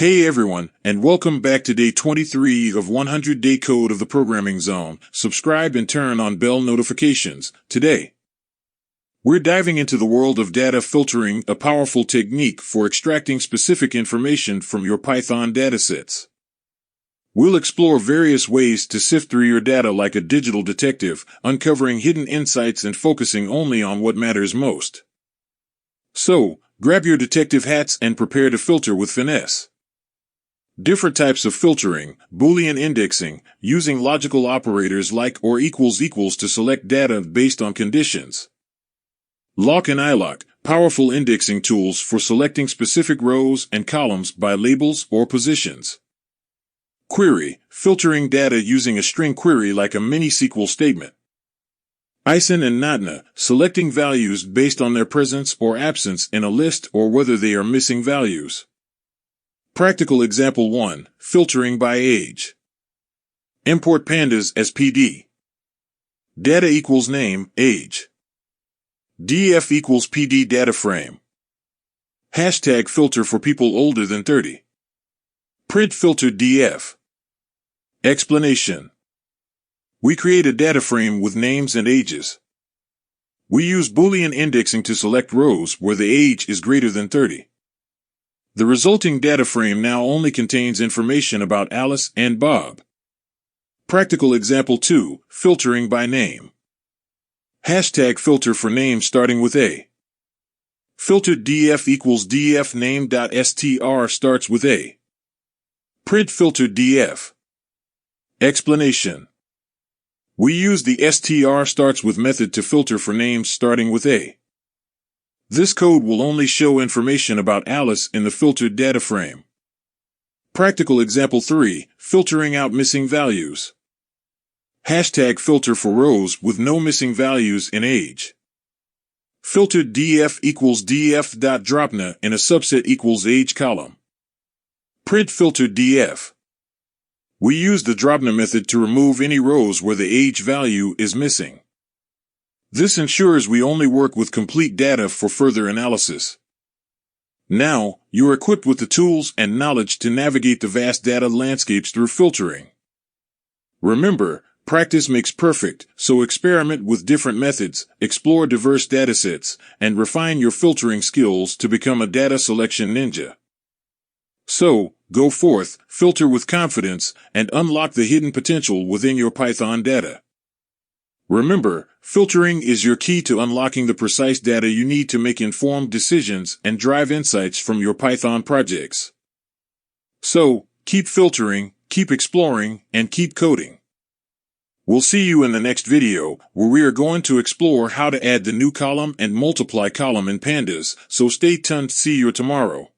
Hey everyone, and welcome back to day 23 of 100-Day Code of the Programming Zone. Subscribe and turn on bell notifications. Today, we're diving into the world of data filtering, a powerful technique for extracting specific information from your Python datasets. We'll explore various ways to sift through your data like a digital detective, uncovering hidden insights and focusing only on what matters most. So, grab your detective hats and prepare to filter with finesse. Different types of filtering: Boolean indexing, using logical operators like or equals to select data based on conditions. Lock and iLock, powerful indexing tools for selecting specific rows and columns by labels or positions. Query, filtering data using a string query like a mini-SQL statement. ISIN and NADNA, selecting values based on their presence or absence in a list or whether they are missing values. Practical example 1, filtering by age. Import pandas as PD. Data equals name, age. df equals PD data frame. Hashtag filter for people older than 30. Print filter df. Explanation. We create a data frame with names and ages. We use Boolean indexing to select rows where the age is greater than 30. The resulting data frame now only contains information about Alice and Bob. Practical example 2, filtering by name. Hashtag filter for name starting with A. Filter df equals df name.str starts with A. Print filter df. Explanation. We use the str starts with method to filter for names starting with A. This code will only show information about Alice in the filtered data frame. Practical example 3, filtering out missing values. Hashtag filter for rows with no missing values in age. Filter df equals df.dropna in a subset equals age column. Print filter df. We use the dropna method to remove any rows where the age value is missing. This ensures we only work with complete data for further analysis. Now, you're equipped with the tools and knowledge to navigate the vast data landscapes through filtering. Remember, practice makes perfect, so experiment with different methods, explore diverse datasets, and refine your filtering skills to become a data selection ninja. So, go forth, filter with confidence, and unlock the hidden potential within your Python data. Remember, filtering is your key to unlocking the precise data you need to make informed decisions and drive insights from your Python projects. So, keep filtering, keep exploring, and keep coding. We'll see you in the next video, where we are going to explore how to add the new column and multiply column in pandas, so stay tuned. See you tomorrow.